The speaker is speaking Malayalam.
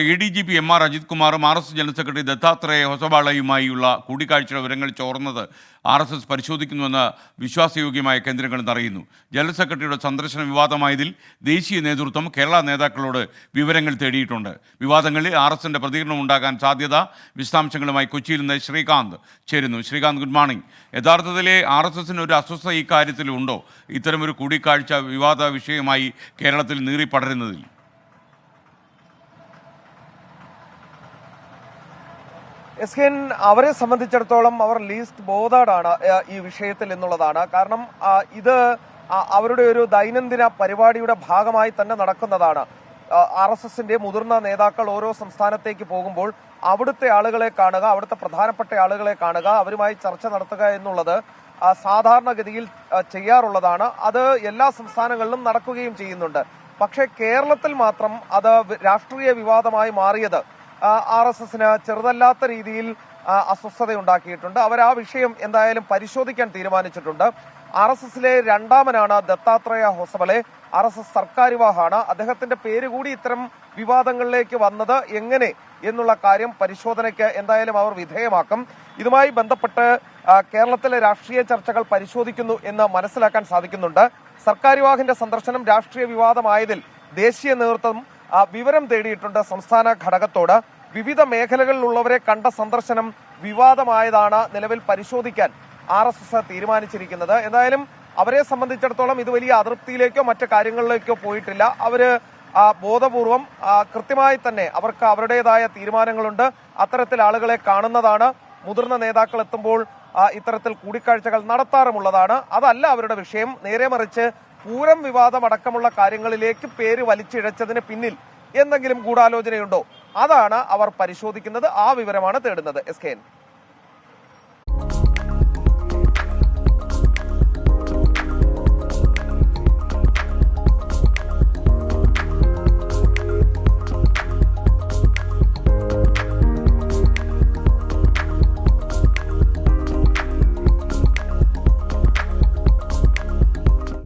ADGP MR അജിത് കുമാറും RSS ജനറൽ സെക്രട്ടറി ദത്താത്രേയ ഹൊസബാളയുമായുള്ള കൂടിക്കാഴ്ചയുടെ വിവരങ്ങൾ ചോർന്നത് RSS പരിശോധിക്കുന്നുവെന്ന് വിശ്വാസയോഗ്യമായ കേന്ദ്രങ്ങൾ അറിയുന്നു. ജനറൽ സെക്രട്ടറിയുടെ സന്ദർശന വിവാദമായതിൽ ദേശീയ നേതൃത്വം കേരള നേതാക്കളോട് വിവരങ്ങൾ തേടിയിട്ടുണ്ട്. വിവാദങ്ങളിൽ RSSന്റെ പ്രതികരണം ഉണ്ടാകാൻ സാധ്യത. വിശദാംശങ്ങളുമായി കൊച്ചിയിൽ നിന്ന് ശ്രീകാന്ത് ചേരുന്നു. Srikanth, good morning. യഥാർത്ഥത്തിലെ RSSന് ഒരു അസ്വസ്ഥത ഇക്കാര്യത്തിലുണ്ടോ? ഇത്തരമൊരു കൂടിക്കാഴ്ച വിവാദ വിഷയമായി കേരളത്തിൽ നീറി പടരുന്നതിൽ? എസ്കെൻ, അവരെ സംബന്ധിച്ചിടത്തോളം അവർ ലീസ്റ്റ് ബോധേഡാണ് ഈ വിഷയത്തിൽ എന്നുള്ളതാണ്. കാരണം ഇത് അവരുടെ ഒരു ദൈനംദിന പരിപാടിയുടെ ഭാഗമായി തന്നെ നടക്കുന്നതാണ്. RSSന്റെ മുതിർന്ന നേതാക്കൾ ഓരോ സംസ്ഥാനത്തേക്ക് പോകുമ്പോൾ അവിടുത്തെ ആളുകളെ കാണുക, അവിടുത്തെ പ്രധാനപ്പെട്ട ആളുകളെ കാണുക, അവരുമായി ചർച്ച നടത്തുക എന്നുള്ളത് സാധാരണഗതിയിൽ ചെയ്യാറുള്ളതാണ്. അത് എല്ലാ സംസ്ഥാനങ്ങളിലും നടക്കുകയും ചെയ്യുന്നുണ്ട്. പക്ഷേ കേരളത്തിൽ മാത്രം അത് രാഷ്ട്രീയ വിവാദമായി മാറിയത് RSSന് ചെറുതല്ലാത്ത രീതിയിൽ അസ്വസ്ഥതയുണ്ടാക്കിയിട്ടുണ്ട്. അവർ ആ വിഷയം എന്തായാലും പരിശോധിക്കാൻ തീരുമാനിച്ചിട്ടുണ്ട്. RSSലെ രണ്ടാമനാണ് ദത്താത്രേയ ഹൊസബളെ. RSS സർക്കാരിവാഹാണ്. അദ്ദേഹത്തിന്റെ പേര് കൂടി ഇത്തരം വിവാദങ്ങളിലേക്ക് വന്നത് എങ്ങനെ എന്നുള്ള കാര്യം പരിശോധനയ്ക്ക് എന്തായാലും അവർ വിധേയമാക്കും. ഇതുമായി ബന്ധപ്പെട്ട് കേരളത്തിലെ രാഷ്ട്രീയ ചർച്ചകൾ പരിശോധിക്കുന്നു എന്ന് മനസ്സിലാക്കാൻ സാധിക്കുന്നുണ്ട്. സർക്കാരിവാഹിന്റെ സന്ദർശനം രാഷ്ട്രീയ വിവാദമായതിൽ ദേശീയ നേതൃത്വം വിവരം തേടിയിട്ടുണ്ട് സംസ്ഥാന ഘടകത്തോട്. വിവിധ മേഖലകളിലുള്ളവരെ കണ്ട സന്ദർശനം വിവാദമായതാണ് നിലവിൽ പരിശോധിക്കാൻ RSS തീരുമാനിച്ചിരിക്കുന്നത്. എന്തായാലും അവരെ സംബന്ധിച്ചിടത്തോളം ഇത് വലിയ അതൃപ്തിയിലേക്കോ മറ്റു കാര്യങ്ങളിലേക്കോ പോയിട്ടില്ല. അവര് ബോധപൂർവം കൃത്യമായി തന്നെ അവർക്ക് അവരുടേതായ തീരുമാനങ്ങളുണ്ട്. അത്തരത്തിൽ ആളുകളെ കാണുന്നതാണ്. മുതിർന്ന നേതാക്കൾ എത്തുമ്പോൾ ഇത്തരത്തിൽ കൂടിക്കാഴ്ചകൾ നടത്താറുമുള്ളതാണ്. അതല്ല അവരുടെ വിഷയം. നേരെ മറിച്ച് പൂരം വിവാദം അടക്കമുള്ള കാര്യങ്ങളിലേക്ക് പേര് വലിച്ചിഴച്ചതിന് പിന്നിൽ എന്തെങ്കിലും ഗൂഢാലോചനയുണ്ടോ? അതാണ് അവർ പരിശോധിക്കുന്നത്. ആ വിവരമാണ് തേടുന്നത്. SKN.